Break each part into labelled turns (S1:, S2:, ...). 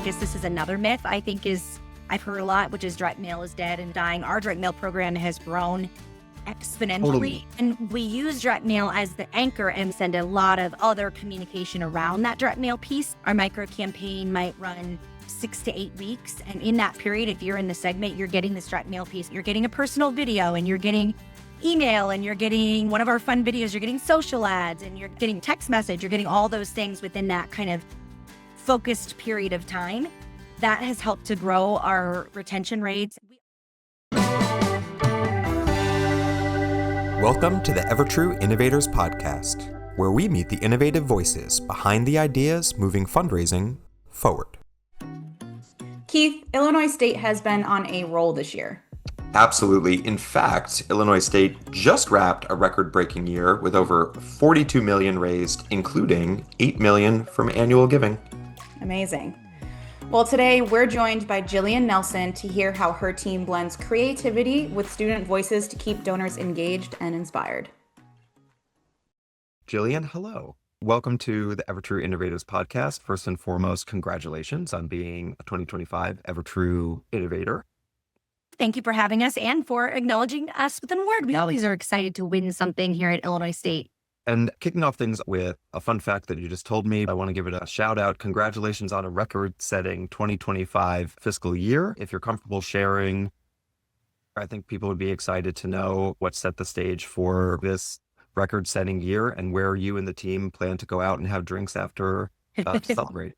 S1: guess this is another myth I think I've heard a lot, which is direct mail is dead and dying. Our direct mail program has grown exponentially.
S2: Totally.
S1: And we use direct mail as the anchor and send a lot of other communication around that direct mail piece. Our micro campaign might run 6 to 8 weeks. And in that period, if you're in the segment, you're getting this direct mail piece. You're getting a personal video and you're getting email and you're getting one of our fun videos. You're getting social ads and you're getting text message. You're getting all those things within that kind of focused period of time. That has helped to grow our retention rates.
S2: Welcome to the EverTrue Innovators Podcast, where we meet the innovative voices behind the ideas moving fundraising forward.
S3: Keith, Illinois State has been on a roll this year.
S2: Absolutely. In fact, Illinois State just wrapped a record-breaking year with over $42 million raised, including $8 million from annual giving.
S3: Amazing. Well, today we're joined by Jillian Nelson to hear how her team blends creativity with student voices to keep donors engaged and inspired.
S2: Jillian, hello. Welcome to the EverTrue Innovators Podcast. First and foremost, congratulations on being a 2025 EverTrue Innovator.
S1: Thank you for having us and for acknowledging us with an award. We always are excited to win something here at Illinois State.
S2: And kicking off things with a fun fact that you just told me, I want to give it a shout out. Congratulations on a record-setting 2025 fiscal year. If you're comfortable sharing, I think people would be excited to know what set the stage for this record-setting year and where you and the team plan to go out and have drinks after to celebrate.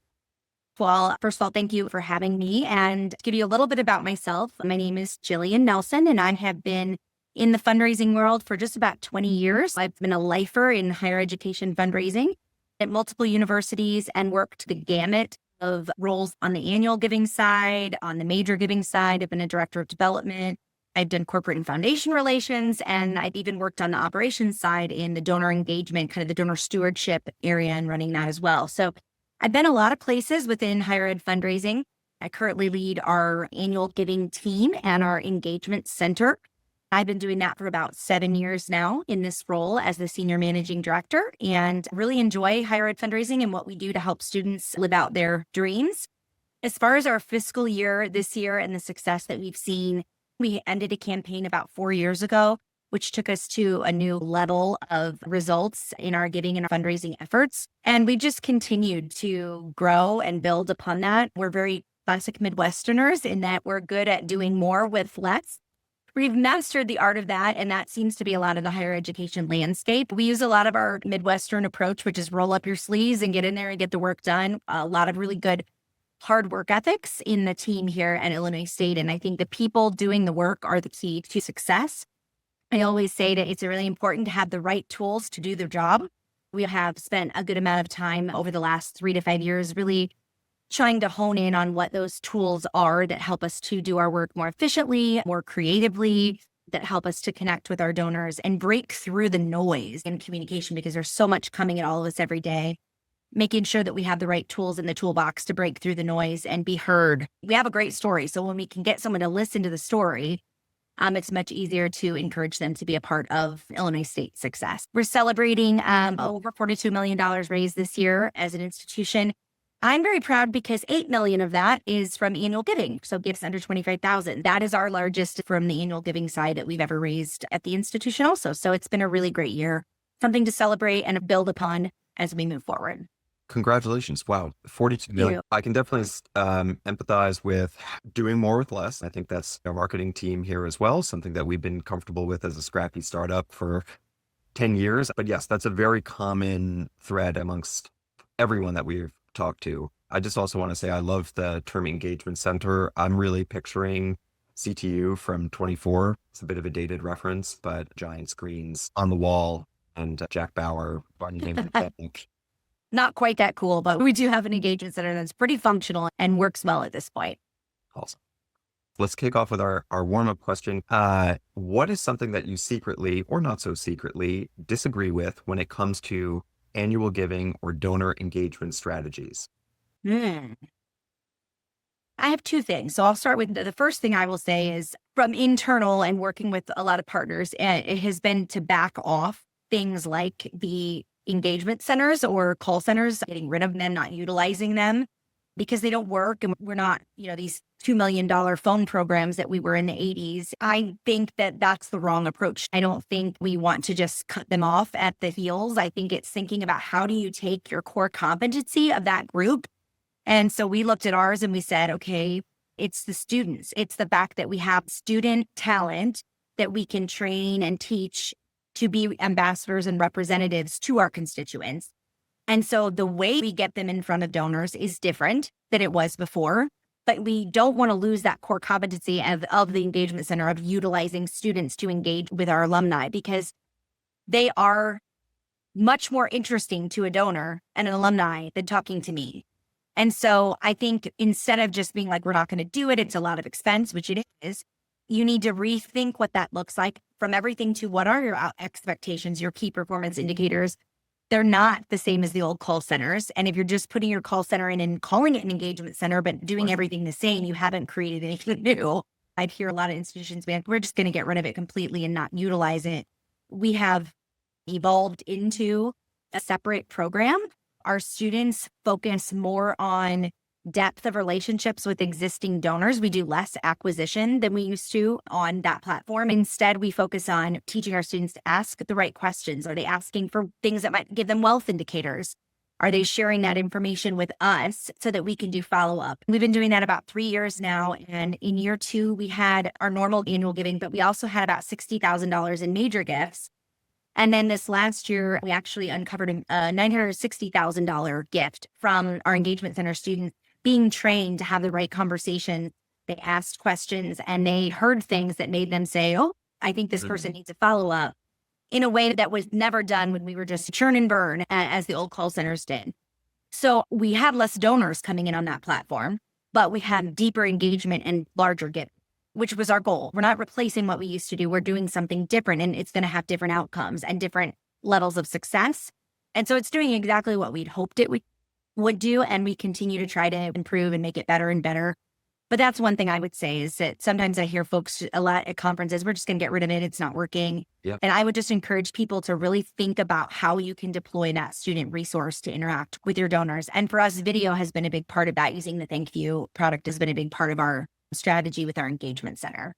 S1: Well, first of all, thank you for having me. And to give you a little bit about myself, my name is Jillian Nelson, and I have been in the fundraising world for just about 20 years. I've been a lifer in higher education fundraising at multiple universities and worked the gamut of roles on the annual giving side, on the major giving side. I've been a director of development. I've done corporate and foundation relations, and I've even worked on the operations side in the donor engagement, kind of the donor stewardship area and running that as well. So I've been a lot of places within higher ed fundraising. I currently lead our annual giving team and our engagement center. I've been doing that for about 7 years now in this role as the senior managing director and really enjoy higher ed fundraising and what we do to help students live out their dreams. As far as our fiscal year this year and the success that we've seen, we ended a campaign about 4 years ago, which took us to a new level of results in our giving and our fundraising efforts. And we just continued to grow and build upon that. We're very classic Midwesterners in that we're good at doing more with less. We've mastered the art of that, and that seems to be a lot of the higher education landscape. We use a lot of our Midwestern approach, which is roll up your sleeves and get in there and get the work done. A lot of really good hard work ethics in the team here at Illinois State, and I think the people doing the work are the key to success. I always say that it's really important to have the right tools to do the job. We have spent a good amount of time over the last 3 to 5 years really trying to hone in on what those tools are that help us to do our work more efficiently, more creatively, that help us to connect with our donors and break through the noise in communication because there's so much coming at all of us every day. Making sure that we have the right tools in the toolbox to break through the noise and be heard. We have a great story, so when we can get someone to listen to the story, it's much easier to encourage them to be a part of Illinois State success. We're celebrating over $42 million raised this year as an institution. I'm very proud because $8 million of that is from annual giving. So gifts under $25,000. That is our largest from the annual giving side that we've ever raised at the institution also. So it's been a really great year, something to celebrate and build upon as we move forward.
S2: Congratulations. Wow. 42 million. I can definitely empathize with doing more with less. I think that's our marketing team here as well, something that we've been comfortable with as a scrappy startup for 10 years. But yes, that's a very common thread amongst everyone that we've talked to. I just also want to say I love the term engagement center. I'm really picturing CTU from 24. It's a bit of a dated reference, but giant screens on the wall and Jack Bauer, Barney Name.
S1: Not quite that cool, but we do have an engagement center that's pretty functional and works well at this point.
S2: Awesome. Let's kick off with our warm-up question. What is something that you secretly or not so secretly disagree with when it comes to annual giving or donor engagement strategies?
S1: I have two things. So I'll start with the first thing I will say is from internal and working with a lot of partners, it has been to back off things like the engagement centers or call centers, getting rid of them, not utilizing them. because they don't work and we're not, these $2 million phone programs that we were in the 80s. I think that that's the wrong approach. I don't think we want to just cut them off at the heels. I think it's thinking about how do you take your core competency of that group. And so we looked at ours and we said, okay, it's the students. It's the fact that we have student talent that we can train and teach to be ambassadors and representatives to our constituents. And so the way we get them in front of donors is different than it was before, but we don't want to lose that core competency of the engagement center, of utilizing students to engage with our alumni, because they are much more interesting to a donor and an alumni than talking to me. And so I think instead of just being like, we're not going to do it, it's a lot of expense, which it is, you need to rethink what that looks like, from everything to what are your expectations, your key performance indicators. They're not the same as the old call centers. And if you're just putting your call center in and calling it an engagement center, but doing everything the same, you haven't created anything new. I'd hear a lot of institutions be like, we're just going to get rid of it completely and not utilize it. We have evolved into a separate program. Our students focus more on depth of relationships with existing donors. We do less acquisition than we used to on that platform. Instead, we focus on teaching our students to ask the right questions. Are they asking for things that might give them wealth indicators? Are they sharing that information with us so that we can do follow-up? We've been doing that about 3 years now. And in year 2, we had our normal annual giving, but we also had about $60,000 in major gifts. And then this last year, we actually uncovered a $960,000 gift from our engagement center students being trained to have the right conversation. They asked questions and they heard things that made them say, oh, I think this person needs a follow-up, in a way that was never done when we were just churn and burn as the old call centers did. So we had less donors coming in on that platform, but we had deeper engagement and larger gift, which was our goal. We're not replacing what we used to do. We're doing something different, and it's going to have different outcomes and different levels of success. And so it's doing exactly what we'd hoped it would do, and we continue to try to improve and make it better and better. But that's one thing I would say, is that sometimes I hear folks a lot at conferences, we're just going to get rid of it. It's not working.
S2: Yep.
S1: And I would just encourage people to really think about how you can deploy that student resource to interact with your donors. And for us, video has been a big part of that. Using the ThankView product has been a big part of our strategy with our engagement center.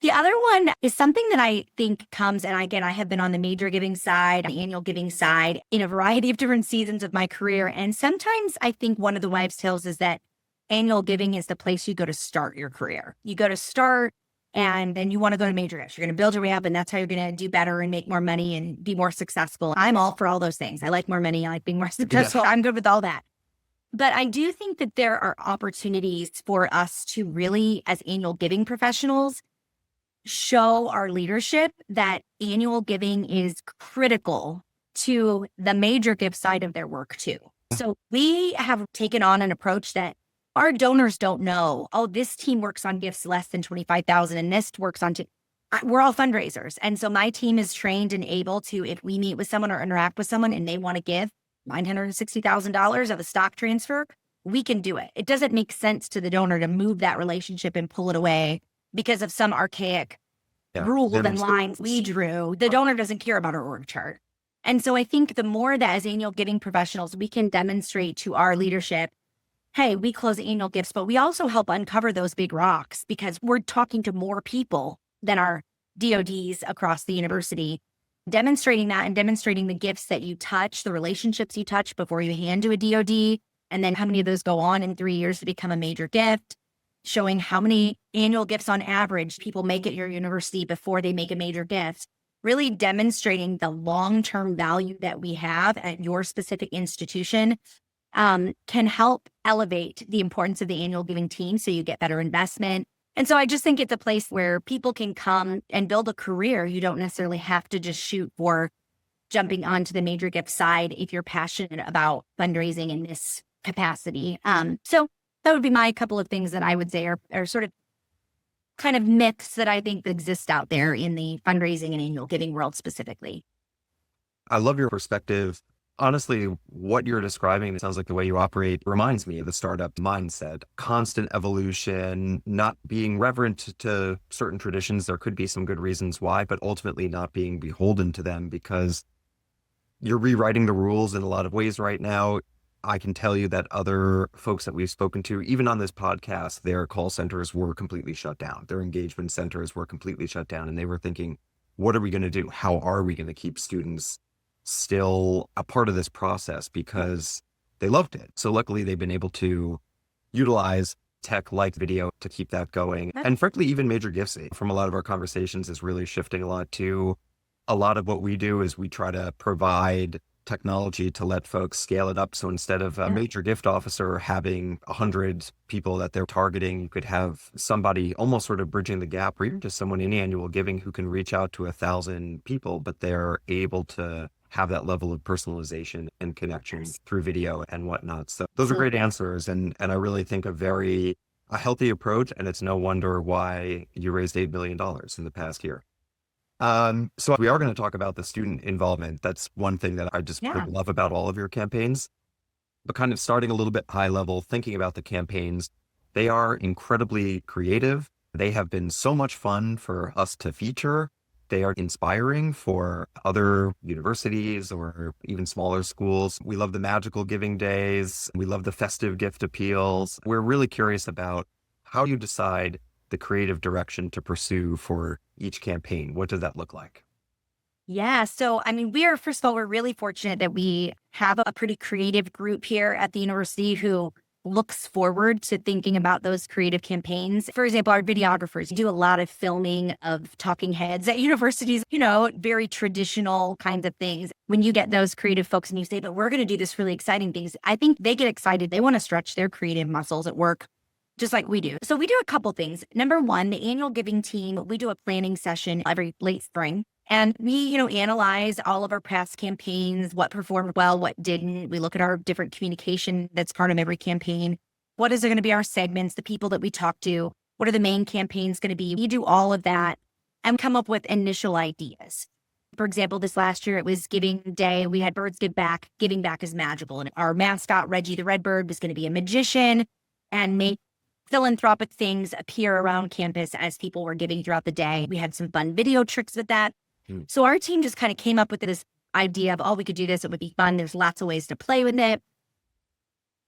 S1: The other one is something that I think comes, and again, I have been on the major giving side, the annual giving side, in a variety of different seasons of my career. And sometimes I think one of the wives' tales is that annual giving is the place you go to start your career. You go to start, and then you want to go to major gifts. You're going to build your way up, and that's how you're going to do better and make more money and be more successful. I'm all for all those things. I like more money. I like being more successful. I'm good with all that. But I do think that there are opportunities for us to really, as annual giving professionals, show our leadership that annual giving is critical to the major gift side of their work too. So we have taken on an approach that our donors don't know, oh, this team works on gifts less than $25,000 and this works on, we're all fundraisers. And so my team is trained and able to, if we meet with someone or interact with someone and they want to give $960,000 of a stock transfer, we can do it. It doesn't make sense to the donor to move that relationship and pull it away because of some archaic rules and lines we drew. The donor doesn't care about our org chart. And so I think the more that as annual giving professionals, we can demonstrate to our leadership, hey, we close annual gifts, but we also help uncover those big rocks because we're talking to more people than our DODs across the university. Demonstrating that and demonstrating the gifts that you touch, the relationships you touch before you hand to a DOD, and then how many of those go on in 3 years to become a major gift, showing how many annual gifts on average people make at your university before they make a major gift, really demonstrating the long-term value that we have at your specific institution can help elevate the importance of the annual giving team so you get better investment. And so I just think it's a place where people can come and build a career. You don't necessarily have to just shoot for jumping onto the major gift side if you're passionate about fundraising in this capacity. So that would be my couple of things that I would say are sort of kind of myths that I think exist out there in the fundraising and annual giving world specifically.
S2: I love your perspective. Honestly, what you're describing, it sounds like the way you operate reminds me of the startup mindset, constant evolution, not being reverent to certain traditions. There could be some good reasons why, but ultimately not being beholden to them because you're rewriting the rules in a lot of ways right now. I can tell you that other folks that we've spoken to, even on this podcast, their call centers were completely shut down. Their engagement centers were completely shut down. And they were thinking, what are we going to do? How are we going to keep students still a part of this process? Because they loved it. So luckily, they've been able to utilize tech like video to keep that going. And frankly, even Major Giftsy from a lot of our conversations is really shifting a lot to a lot of what we do is we try to provide technology to let folks scale it up. So instead of a major gift officer having 100 people that they're targeting, you could have somebody almost sort of bridging the gap, or even just someone in annual giving who can reach out to 1,000 people, but they're able to have that level of personalization and connection through video and whatnot. So those are great answers. And I really think a healthy approach. And it's no wonder why you raised $8 million in the past year. So we are going to talk about the student involvement. That's one thing that I just love about all of your campaigns, but kind of starting a little bit high level, thinking about the campaigns, they are incredibly creative. They have been so much fun for us to feature. They are inspiring for other universities or even smaller schools. We love the magical giving days. We love the festive gift appeals. We're really curious about how you decide the creative direction to pursue for each campaign. What does that look like?
S1: Yeah. So, I mean, first of all, we're really fortunate that we have a pretty creative group here at the university who looks forward to thinking about those creative campaigns. For example, our videographers do a lot of filming of talking heads at universities, very traditional kinds of things. When you get those creative folks and you say, but we're going to do this really exciting things, I think they get excited. They want to stretch their creative muscles at work, just like we do. So we do a couple things. Number one, the annual giving team, we do a planning session every late spring. And we, analyze all of our past campaigns, what performed well, what didn't. We look at our different communication that's part of every campaign. What is going to be our segments, the people that we talk to? What are the main campaigns going to be? We do all of that and come up with initial ideas. For example, this last year, it was Giving Day. We had Birds Give Back. Giving Back is magical. And our mascot, Reggie the Redbird, was going to be a magician and make philanthropic things appear around campus as people were giving throughout the day. We had some fun video tricks with that. So our team just kind of came up with this idea of, we could do this. It would be fun. There's lots of ways to play with it.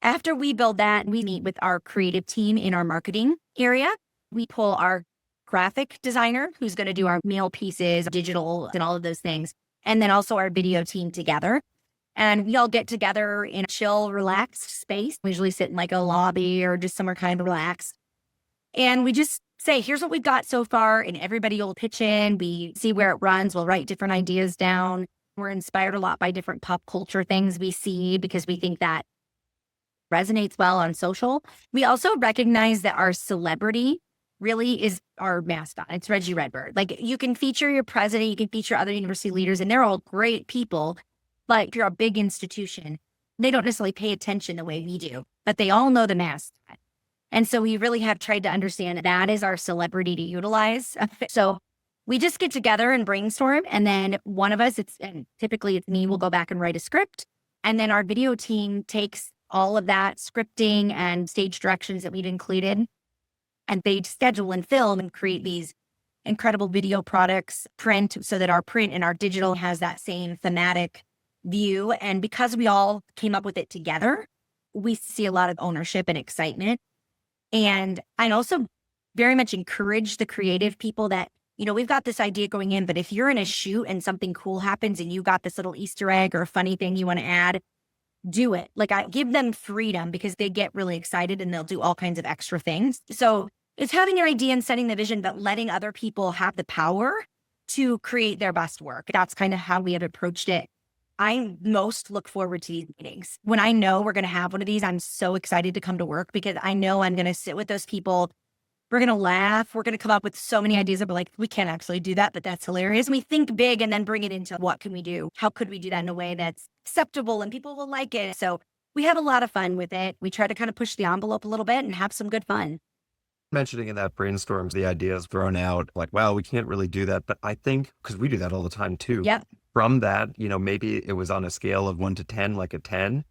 S1: After we build that, we meet with our creative team in our marketing area. We pull our graphic designer who's going to do our mail pieces, digital, and all of those things. And then also our video team together. And we all get together in a chill, relaxed space. We usually sit in like a lobby or just somewhere kind of relaxed. And we just say, here's what we've got so far. And everybody will pitch in. We see where it runs. We'll write different ideas down. We're inspired a lot by different pop culture things we see because we think that resonates well on social. We also recognize that our celebrity really is our mascot. It's Reggie Redbird. Like, you can feature your president, you can feature other university leaders, and they're all great people. But if you're a big institution, they don't necessarily pay attention the way we do, but they all know the mascot. And so we really have tried to understand that is our celebrity to utilize. So we just get together and brainstorm. And then one of us, and typically it's me, will go back and write a script. And then our video team takes all of that scripting and stage directions that we'd included, and they schedule and film and create these incredible video products, print, so that our print and our digital has that same thematic view. And because we all came up with it together, we see a lot of ownership and excitement. And I also very much encourage the creative people that, we've got this idea going in, but if you're in a shoot and something cool happens and you got this little Easter egg or a funny thing you want to add, do it. Like, I give them freedom because they get really excited and they'll do all kinds of extra things. So it's having your idea and setting the vision, but letting other people have the power to create their best work. That's kind of how we have approached it. I most look forward to these meetings. When I know we're going to have one of these, I'm so excited to come to work because I know I'm going to sit with those people. We're going to laugh. We're going to come up with so many ideas that we're like, we can't actually do that, but that's hilarious. And we think big and then bring it into what can we do? How could we do that in a way that's acceptable and people will like it? So we have a lot of fun with it. We try to kind of push the envelope a little bit and have some good fun.
S2: Mentioning in that brainstorms, the ideas thrown out, like, wow, we can't really do that. But I think, because we do that all the time too.
S1: Yep.
S2: From that, maybe it was on a scale of 1 to 10, like a 10.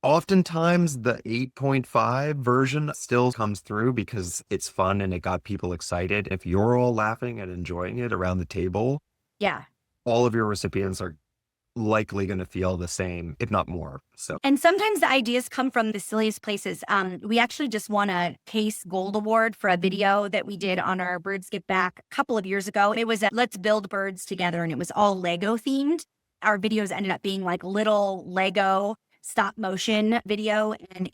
S2: Oftentimes the 8.5 version still comes through because it's fun and it got people excited. If you're all laughing and enjoying it around the table,
S1: yeah,
S2: all of your recipients are likely going to feel the same, if not more. So,
S1: and sometimes the ideas come from the silliest places. We actually just won a Case Gold Award for a video that we did on our Birds Get Back a couple of years ago. It was a Let's Build Birds Together, and it was all Lego themed. Our videos ended up being like little Lego stop motion video, and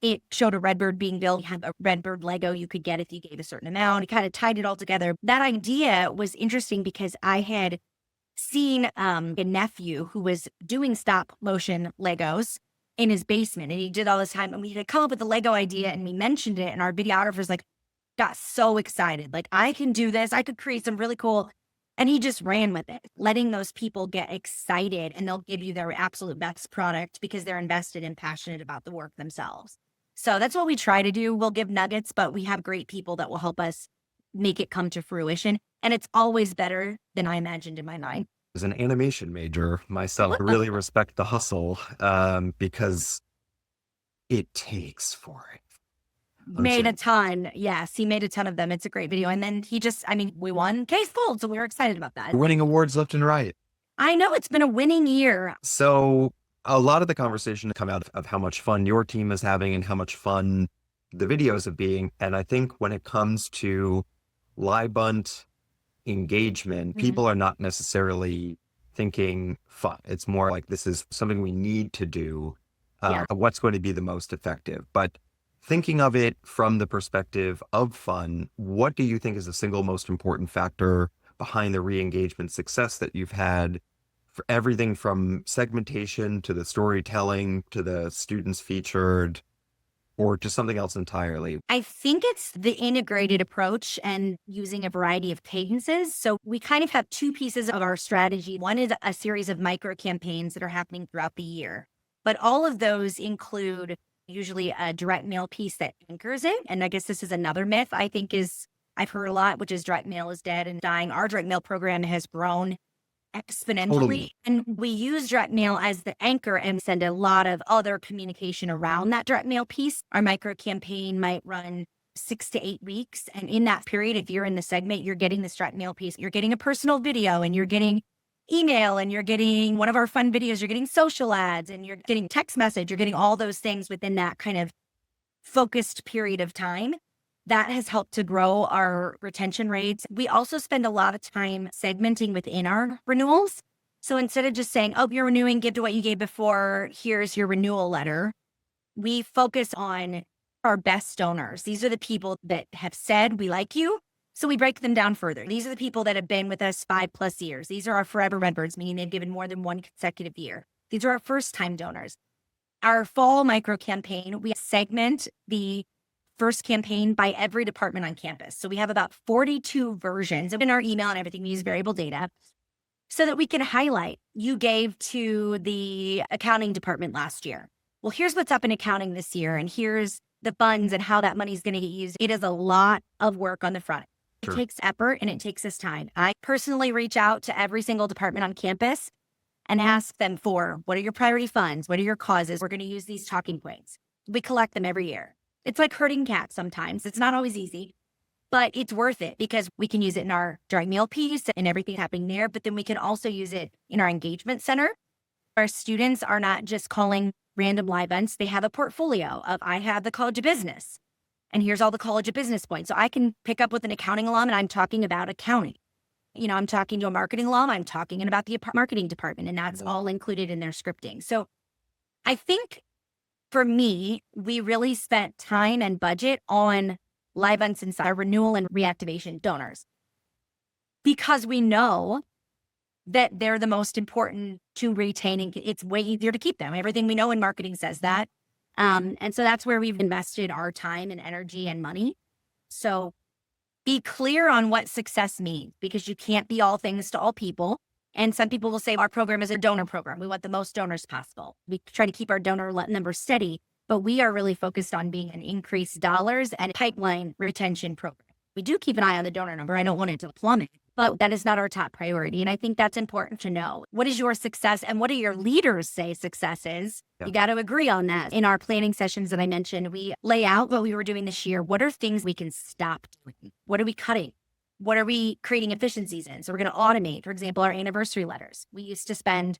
S1: it showed a red bird being built. You had a red bird Lego you could get if you gave a certain amount. It kind of tied it all together. That idea was interesting because I had seen a nephew who was doing stop motion Legos in his basement, and he did all this time, and we had come up with the Lego idea, and we mentioned it, and our videographer's like got so excited, like, I can do this, I could create some really cool, and he just ran with it, letting those people get excited, and they'll give you their absolute best product because they're invested and passionate about the work themselves. So that's what we try to do. We'll give nuggets, but we have great people that will help us make it come to fruition. And it's always better than I imagined in my mind.
S2: as an animation major myself, I really respect the hustle because it takes for it.
S1: Made a ton. Yes, he made a ton of them. It's a great video. And then we won Case Gold, so we were excited about that.
S2: We're winning awards left and right.
S1: I know, it's been a winning year.
S2: So a lot of the conversation come out of how much fun your team is having and how much fun the videos are being. And I think when it comes to LiveBunt engagement, people are not necessarily thinking fun. It's more like this is something we need to do. What's going to be the most effective? But thinking of it from the perspective of fun, what do you think is the single most important factor behind the re-engagement success that you've had for everything from segmentation to the storytelling to the students featured or to something else entirely?
S1: I think it's the integrated approach and using a variety of cadences. So we kind of have two pieces of our strategy. One is a series of micro campaigns that are happening throughout the year, but all of those include usually a direct mail piece that anchors it. And I guess this is another myth I've heard a lot, which is direct mail is dead and dying. Our direct mail program has grown exponentially.
S2: Totally.
S1: And we use direct mail as the anchor and send a lot of other communication around that direct mail piece. Our micro campaign might run 6 to 8 weeks. And in that period, if you're in the segment, you're getting this direct mail piece, you're getting a personal video, and you're getting email, and you're getting one of our fun videos, you're getting social ads, and you're getting text message, you're getting all those things within that kind of focused period of time. That has helped to grow our retention rates. We also spend a lot of time segmenting within our renewals. So instead of just saying, oh, you're renewing, give to what you gave before, here's your renewal letter, we focus on our best donors. These are the people that have said, we like you. So we break them down further. These are the people that have been with us 5+ years. These are our forever Redbirds, meaning they've given more than one consecutive year. These are our first-time donors. Our fall micro campaign, we segment the first campaign by every department on campus. So we have about 42 versions in our email and everything. We use variable data so that we can highlight, you gave to the accounting department last year. Well, here's what's up in accounting this year, and here's the funds and how that money is going to get used. It is a lot of work on the front. It takes effort and it takes us time. I personally reach out to every single department on campus and ask them for, what are your priority funds? What are your causes? We're going to use these talking points. We collect them every year. It's like herding cats sometimes. It's not always easy, but it's worth it because we can use it in our direct mail piece and everything happening there, but then we can also use it in our engagement center. Our students are not just calling random live events. They have a portfolio of, I have the College of Business, and here's all the College of Business points. So I can pick up with an accounting alum and I'm talking about accounting. I'm talking to a marketing alum, I'm talking about the marketing department, and that's all included in their scripting. So I think for me, we really spent time and budget on live events inside our renewal and reactivation donors because we know that they're the most important to retaining. It's way easier to keep them. Everything we know in marketing says that. And so that's where we've invested our time and energy and money. So be clear on what success means, because you can't be all things to all people. And some people will say our program is a donor program. We want the most donors possible. We try to keep our donor numbers steady, but we are really focused on being an increased dollars and pipeline retention program. We do keep an eye on the donor number. I don't want it to plummet, but that is not our top priority. And I think that's important to know. What is your success and what do your leaders say success is? You got to agree on that. In our planning sessions that I mentioned, we lay out what we were doing this year. What are things we can stop doing? What are we cutting? What are we creating efficiencies in? So we're going to automate, for example, our anniversary letters. We used to spend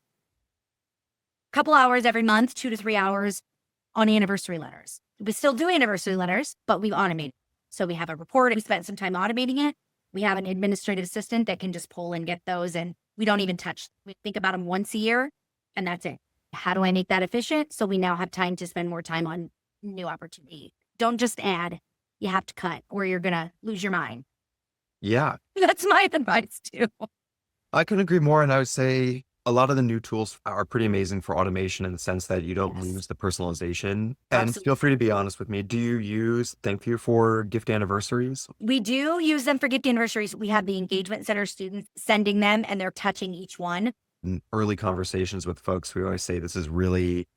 S1: a couple hours every month, 2 to 3 hours on anniversary letters. We still do anniversary letters, but we've automated. So we have a report. We spent some time automating it. We have an administrative assistant that can just pull and get those, and we don't even touch. We think about them once a year, and that's it. How do I make that efficient? So we now have time to spend more time on new opportunity. Don't just add. You have to cut, or you're going to lose your mind.
S2: Yeah,
S1: That's my advice too.
S2: I couldn't agree more. And I would say a lot of the new tools are pretty amazing for automation in the sense that you don't
S1: Yes.
S2: lose the personalization. And
S1: Absolutely.
S2: feel free to be honest with me. Do you use ThankView for gift anniversaries?
S1: We do use them for gift anniversaries. We have the engagement center students sending them, and they're touching each one.
S2: In early conversations with folks, we always say this is really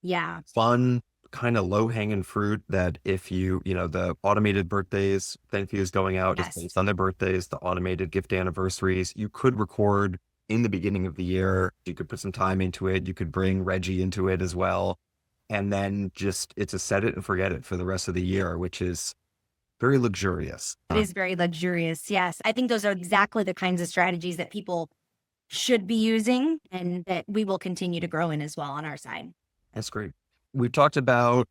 S1: Yeah.
S2: fun, kind of low hanging fruit that if the automated birthdays, ThankView is going out just
S1: Yes.
S2: based on their birthdays, the automated gift anniversaries, you could record in the beginning of the year. You could put some time into it. You could bring Reggie into it as well. And then it's a set it and forget it for the rest of the year, which is very luxurious.
S1: It is very luxurious. Yes. I think those are exactly the kinds of strategies that people should be using and that we will continue to grow in as well on our side.
S2: That's great. We've talked about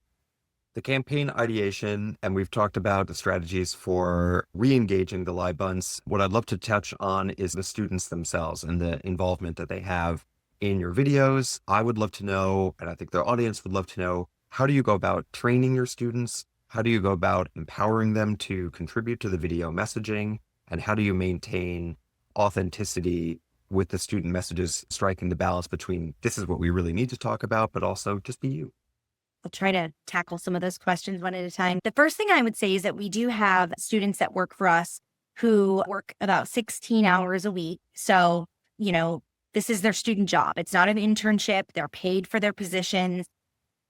S2: the campaign ideation and we've talked about the strategies for re-engaging the live bunts. What I'd love to touch on is the students themselves and the involvement that they have in your videos. I would love to know, and I think the audience would love to know, how do you go about training your students? How do you go about empowering them to contribute to the video messaging? And how do you maintain authenticity with the student messages, striking the balance between this is what we really need to talk about, but also just be you?
S1: I'll try to tackle some of those questions one at a time. The first thing I would say is that we do have students that work for us who work about 16 hours a week. So, this is their student job. It's not an internship. They're paid for their positions.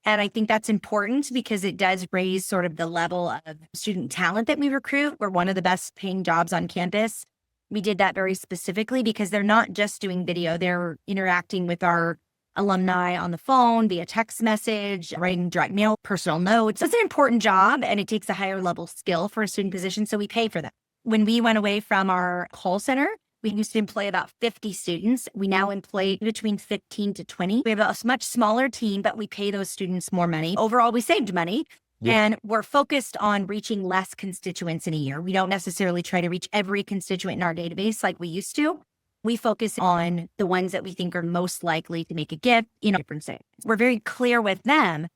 S1: And I think that's important because it does raise sort of the level of student talent that we recruit. We're one of the best paying jobs on campus. We did that very specifically because they're not just doing video. They're interacting with our alumni on the phone, via text message, writing direct mail, personal notes. It's an important job and it takes a higher level skill for a student position. So we pay for them. When we went away from our call center, we used to employ about 50 students. We now employ between 15 to 20. We have a much smaller team, but we pay those students more money. Overall, we saved money. Yeah. And we're focused on reaching less constituents in a year. We don't necessarily try to reach every constituent in our database like we used to. We focus on the ones that we think are most likely to make a gift, different things. We're very clear with them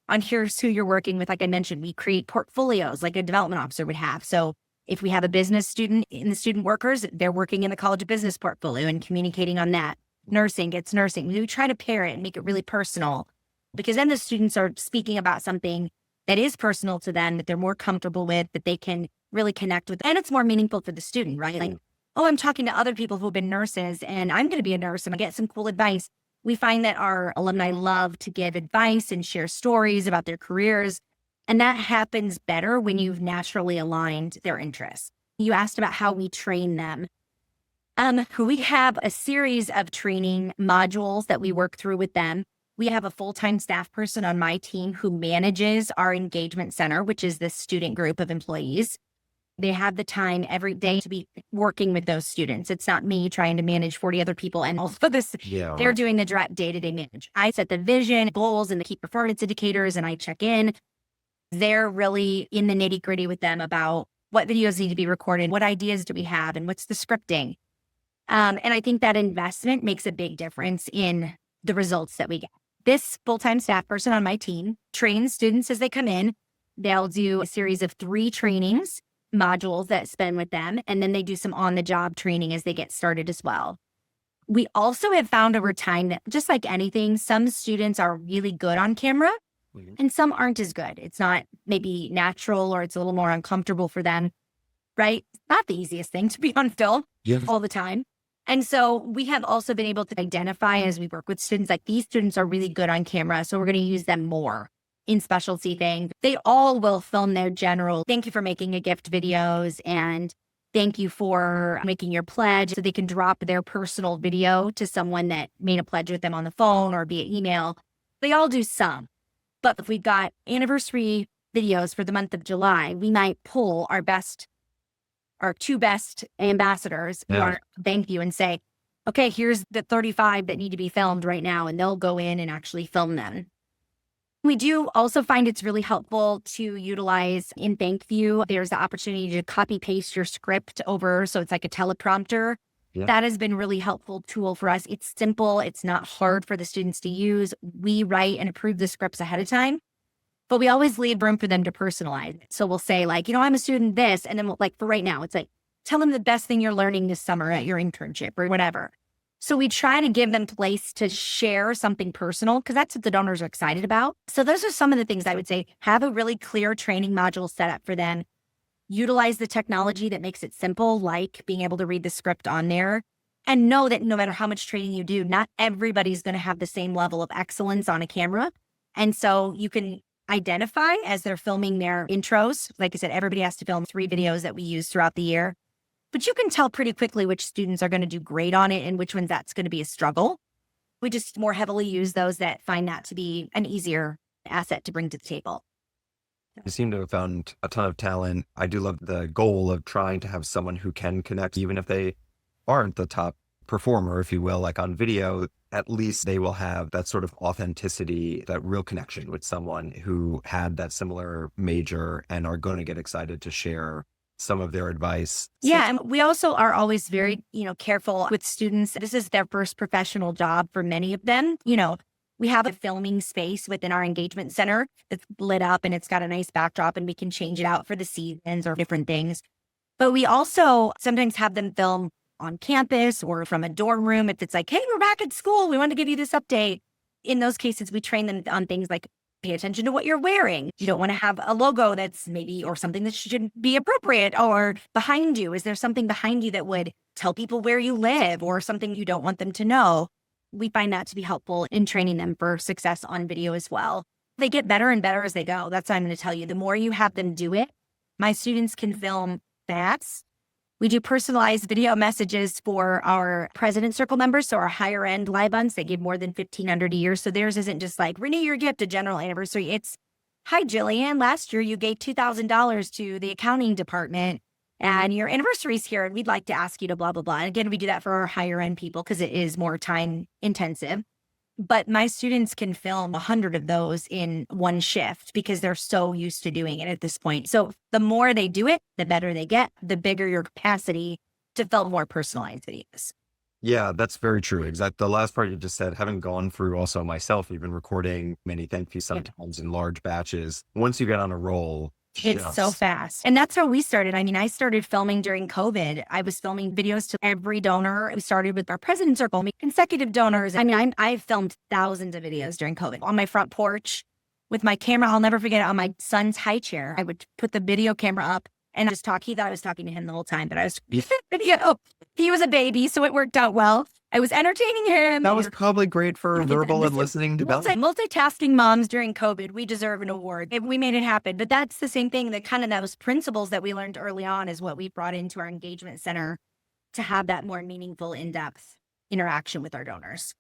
S1: on here's who you're working with. Like I mentioned, we create portfolios like a development officer would have. So if we have a business student in the student workers, they're working in the College of Business portfolio and communicating on that. Nursing gets nursing. We try to pair it and make it really personal because then the students are speaking about something that is personal to them, that they're more comfortable with, that they can really connect with. And it's more meaningful for the student, right? Like, oh, I'm talking to other people who've been nurses and I'm going to be a nurse and I get some cool advice. We find that our alumni love to give advice and share stories about their careers. And that happens better when you've naturally aligned their interests. You asked about how we train them. We have a series of training modules that we work through with them. We have a full-time staff person on my team who manages our engagement center, which is this student group of employees. They have the time every day to be working with those students. It's not me trying to manage 40 other people and also this. Yeah. They're doing the direct day-to-day manage. I set the vision, goals, and the key performance indicators, and I check in. They're really in the nitty-gritty with them about what videos need to be recorded, what ideas do we have, and what's the scripting. And I think that investment makes a big difference in the results that we get. This full-time staff person on my team trains students as they come in. They'll do a series of 3 trainings modules that spend with them, and then they do some on-the-job training as they get started as well. We also have found over time that just like anything, some students are really good on camera and some aren't as good. It's not maybe natural or it's a little more uncomfortable for them, right? It's not the easiest thing to be on film all the time. And so we have also been able to identify as we work with students, like these students are really good on camera, so we're going to use them more in specialty things. They all will film their general, thank you for making a gift videos, and thank you for making your pledge. So they can drop their personal video to someone that made a pledge with them on the phone or via email. They all do some. But if we've got anniversary videos for the month of July, we might pull our best our 2 best ambassadors who are ThankView and say, okay, here's the 35 that need to be filmed right now. And they'll go in and actually film them. We do also find it's really helpful to utilize in ThankView. There's the opportunity to copy paste your script over. So it's like a teleprompter. Yeah. That has been a really helpful tool for us. It's simple. It's not hard for the students to use. We write and approve the scripts ahead of time, but we always leave room for them to personalize it. So we'll say like, I'm a student this, and then we'll, like for right now, it's like, tell them the best thing you're learning this summer at your internship or whatever. So we try to give them place to share something personal because that's what the donors are excited about. So those are some of the things I would say. Have a really clear training module set up for them. Utilize the technology that makes it simple, like being able to read the script on there. And know that no matter how much training you do, not everybody's going to have the same level of excellence on a camera. And so you can identify as they're filming their intros. Like I said, everybody has to film 3 videos that we use throughout the year. But you can tell pretty quickly which students are going to do great on it and which ones that's going to be a struggle. We just more heavily use those that find that to be an easier asset to bring to the table.
S2: You seem to have found a ton of talent. I do love the goal of trying to have someone who can connect, even if they aren't the top performer, if you will, like on video, at least they will have that sort of authenticity, that real connection with someone who had that similar major and are going to get excited to share some of their advice.
S1: Yeah. And we also are always very, careful with students. This is their first professional job for many of them. We have a filming space within our engagement center that's lit up and it's got a nice backdrop and we can change it out for the seasons or different things. But we also sometimes have them film on campus or from a dorm room. If it's like, hey, we're back at school, we want to give you this update. In those cases, we train them on things like pay attention to what you're wearing. You don't want to have a logo that's maybe, or something that shouldn't be appropriate, or behind you. Is there something behind you that would tell people where you live or something you don't want them to know? We find that to be helpful in training them for success on video as well. They get better and better as they go. That's what I'm going to tell you. The more you have them do it, my students can film fast. We do personalized video messages for our President Circle members. So our higher end live ones, they give more than $1,500 a year. So theirs isn't just like, renew your gift, a general anniversary. It's, hi, Jillian, last year you gave $2,000 to the accounting department and your anniversary's here. And we'd like to ask you to blah, blah, blah. And again, we do that for our higher end people because it is more time intensive. But my students can film 100 of those in one shift because they're so used to doing it at this point. So the more they do it, the better they get, the bigger your capacity to film more personalized videos.
S2: Yeah, that's very true. Exactly. The last part you just said, having gone through also myself, even recording many ThankView sometimes in large batches, once you get on a roll,
S1: it's so fast. And that's how we started. I mean, I started filming during COVID. I was filming videos to every donor. We started with our President Circle, consecutive donors. I mean, I've filmed thousands of videos during COVID on my front porch with my camera. I'll never forget it, on my son's high chair. I would put the video camera up and just talk. He thought I was talking to him the whole time, but I was video. He was a baby, so it worked out well. I was entertaining him.
S2: That was probably great for verbal and listening development.
S1: Multitasking moms during COVID, we deserve an award. We made it happen. But that's the same thing, that kind of those principles that we learned early on is what we brought into our engagement center to have that more meaningful, in-depth interaction with our donors.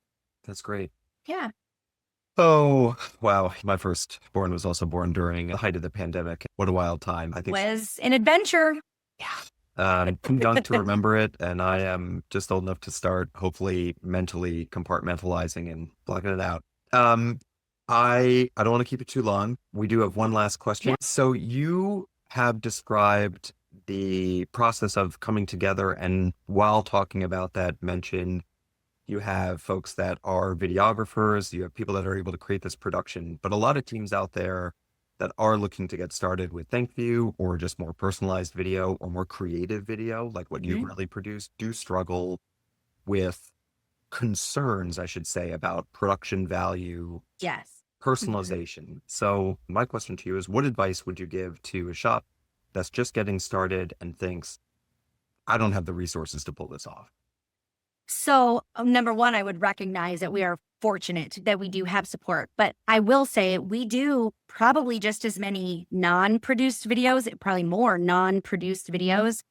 S2: That's great.
S1: Yeah.
S2: Oh, wow. My firstborn was also born during the height of the pandemic. What a wild time. I think
S1: it was an adventure. Yeah.
S2: I'm too young to remember it, and I am just old enough to start hopefully mentally compartmentalizing and blocking it out. I don't want to keep it too long. We do have one last question. Yeah. So you have described the process of coming together, and while talking about that, mentioned you have folks that are videographers, you have people that are able to create this production, but a lot of teams out there that are looking to get started with ThankView or just more personalized video or more creative video, like what you really produce, do struggle with concerns, I should say, about production value, personalization. So my question to you is, what advice would you give to a shop that's just getting started and thinks, I don't have the resources to pull this off?
S1: So number one, I would recognize that we are fortunate that we do have support, but I will say we do probably just as many non-produced videos, probably more non-produced videos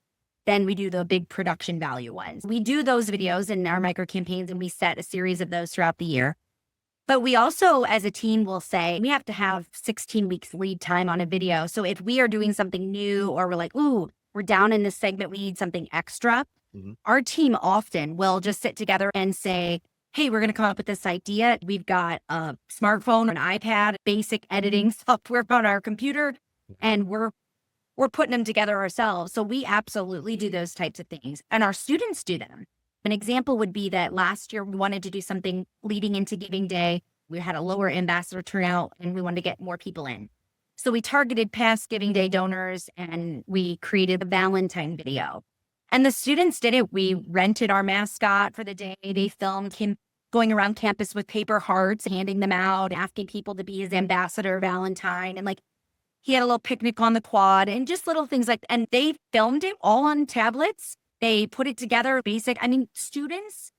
S1: than we do the big production value ones. We do those videos in our micro campaigns and we set a series of those throughout the year. But we also, as a team, will say we have to have 16 weeks lead time on a video. So if we are doing something new or we're like, ooh, we're down in this segment, we need something extra.
S2: Mhm.
S1: Our team often will just sit together and say, hey, we're going to come up with this idea. We've got a smartphone, an iPad, basic editing software on our computer, and we're putting them together ourselves. So we absolutely do those types of things. And our students do them. An example would be that last year we wanted to do something leading into Giving Day. We had a lower ambassador turnout and we wanted to get more people in. So we targeted past Giving Day donors and we created a Valentine video. And the students did it. We rented our mascot for the day. They filmed him going around campus with paper hearts, handing them out, asking people to be his ambassador Valentine. And like, he had a little picnic on the quad and just little things like, and they filmed it all on tablets. They put it together basic. I mean, students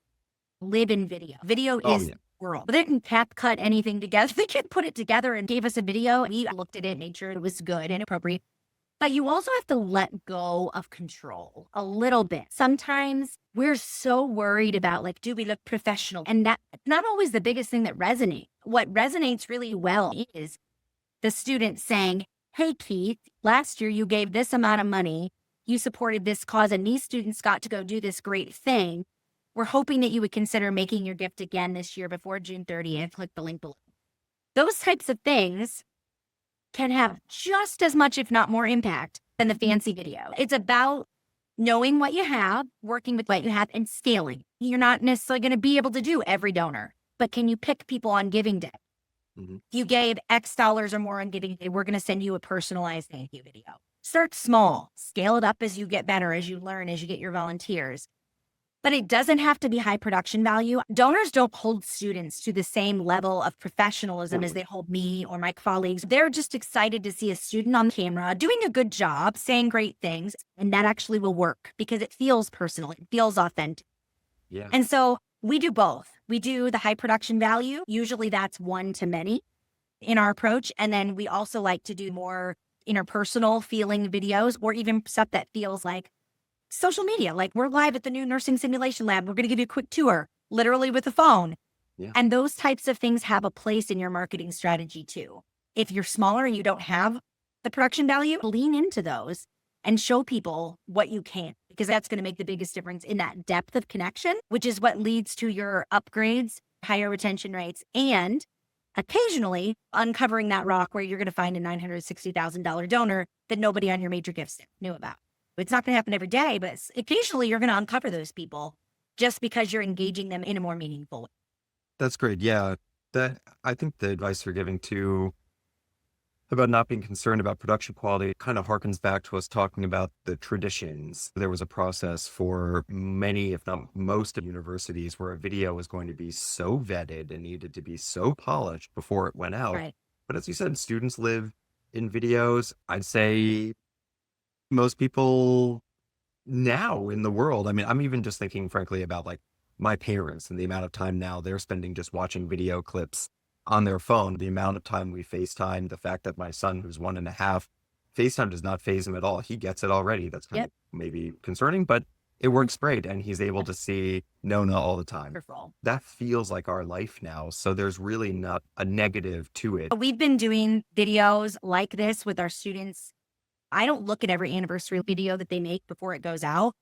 S1: live in video. Video is the world. They didn't cut anything together. They could put it together and gave us a video. And we looked at it, made sure it was good and appropriate. But you also have to let go of control a little bit. Sometimes we're so worried about like, do we look professional? And that's not always the biggest thing that resonates. What resonates really well is the student saying, hey, Keith, last year you gave this amount of money. You supported this cause and these students got to go do this great thing. We're hoping that you would consider making your gift again this year before June 30th. Click the link below. Those types of things can have just as much, if not more impact than the fancy video. It's about knowing what you have, working with what you have, and scaling. You're not necessarily going to be able to do every donor, but can you pick people on Giving Day? Mm-hmm. If you gave X dollars or more on Giving Day, we're going to send you a personalized thank you video. Start small, scale it up as you get better, as you learn, as you get your volunteers. But it doesn't have to be high production value. Donors don't hold students to the same level of professionalism as they hold me or my colleagues. They're just excited to see a student on camera doing a good job, saying great things, and that actually will work because it feels personal. It feels authentic.
S2: Yeah.
S1: And so we do both. We do the high production value. Usually that's one to many in our approach. And then we also like to do more interpersonal feeling videos or even stuff that feels like social media. Like we're live at the new nursing simulation lab. We're going to give you a quick tour, literally with a phone. Yeah. And those types of things have a place in your marketing strategy too. If you're smaller and you don't have the production value, lean into those and show people what you can, because that's going to make the biggest difference in that depth of connection, which is what leads to your upgrades, higher retention rates, and occasionally uncovering that rock where you're going to find a $960,000 donor that nobody on your major gifts knew about. It's not going to happen every day, but occasionally you're going to uncover those people just because you're engaging them in a more meaningful way.
S2: That's great. Yeah. I think the advice you're giving too about not being concerned about production quality kind of harkens back to us talking about the traditions. There was a process for many, if not most, of universities where a video was going to be so vetted and needed to be so polished before it went out.
S1: Right.
S2: But as you said, students live in videos. I'd say most people now in the world, I mean, I'm even just thinking frankly about like my parents and the amount of time now they're spending just watching video clips on their phone, the amount of time we FaceTime, the fact that my son, who's 1.5, FaceTime does not faze him at all. He gets it already. That's kind of maybe concerning, but it works great. And he's able to see Nona all the time.
S1: Wonderful.
S2: That feels like our life now. So there's really not a negative to it.
S1: We've been doing videos like this with our students. I don't look at every anniversary video that they make before it goes out.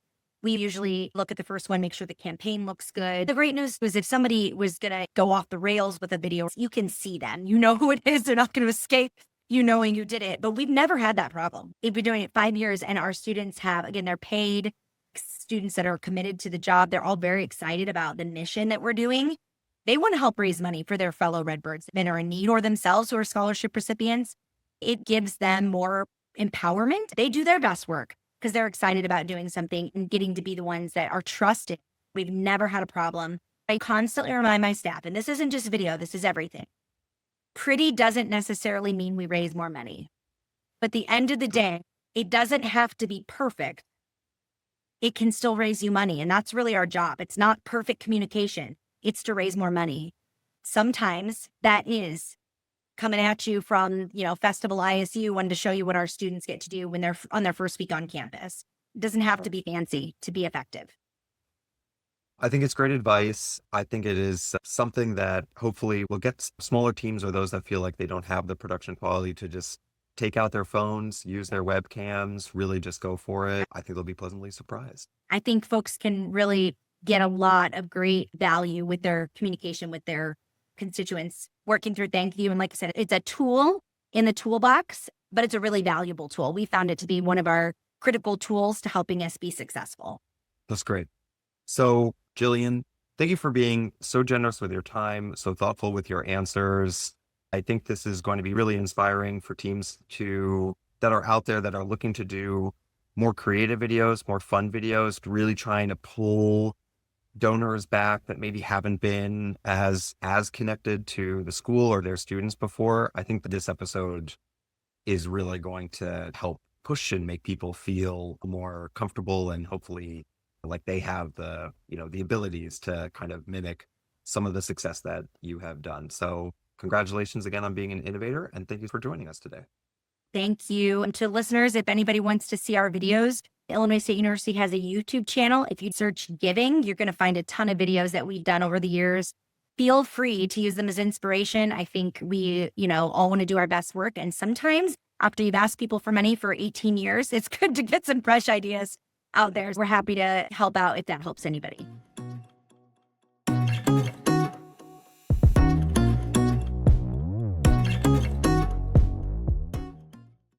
S1: We usually look at the first one, make sure the campaign looks good. The great news was if somebody was going to go off the rails with a video, you can see them. You know who it is. They're not going to escape you knowing you did it. But we've never had that problem. We've been doing it 5 years and our students have, again, they're paid students that are committed to the job. They're all very excited about the mission that we're doing. They want to help raise money for their fellow Redbirds that are in need or themselves who are scholarship recipients. It gives them more empowerment. They do their best work because they're excited about doing something and getting to be the ones that are trusted. We've never had a problem. I constantly remind my staff, and this isn't just video, this is everything. Pretty doesn't necessarily mean we raise more money. But at the end of the day, it doesn't have to be perfect. It can still raise you money. And that's really our job. It's not perfect communication. It's to raise more money. Sometimes that is coming at you from, Festival ISU, wanting to show you what our students get to do when they're on their first week on campus. It doesn't have to be fancy to be effective.
S2: I think it's great advice. I think it is something that hopefully will get smaller teams or those that feel like they don't have the production quality to just take out their phones, use their webcams, really just go for it. I think they'll be pleasantly surprised.
S1: I think folks can really get a lot of great value with their communication with their constituents working through ThankView. And like I said, it's a tool in the toolbox, but it's a really valuable tool. We found it to be one of our critical tools to helping us be successful.
S2: That's great. So, Jillian, thank you for being so generous with your time, so thoughtful with your answers. I think this is going to be really inspiring for teams that are out there that are looking to do more creative videos, more fun videos, really trying to pull donors back that maybe haven't been as connected to the school or their students before. I think that this episode is really going to help push and make people feel more comfortable and hopefully like they have the abilities to kind of mimic some of the success that you have done. So congratulations again on being an innovator, and thank you for joining us today.
S1: Thank you. And to listeners, if anybody wants to see our videos, Illinois State University has a YouTube channel. If you search giving, you're going to find a ton of videos that we've done over the years. Feel free to use them as inspiration. I think we, all want to do our best work. And sometimes after you've asked people for money for 18 years, it's good to get some fresh ideas out there. We're happy to help out if that helps anybody.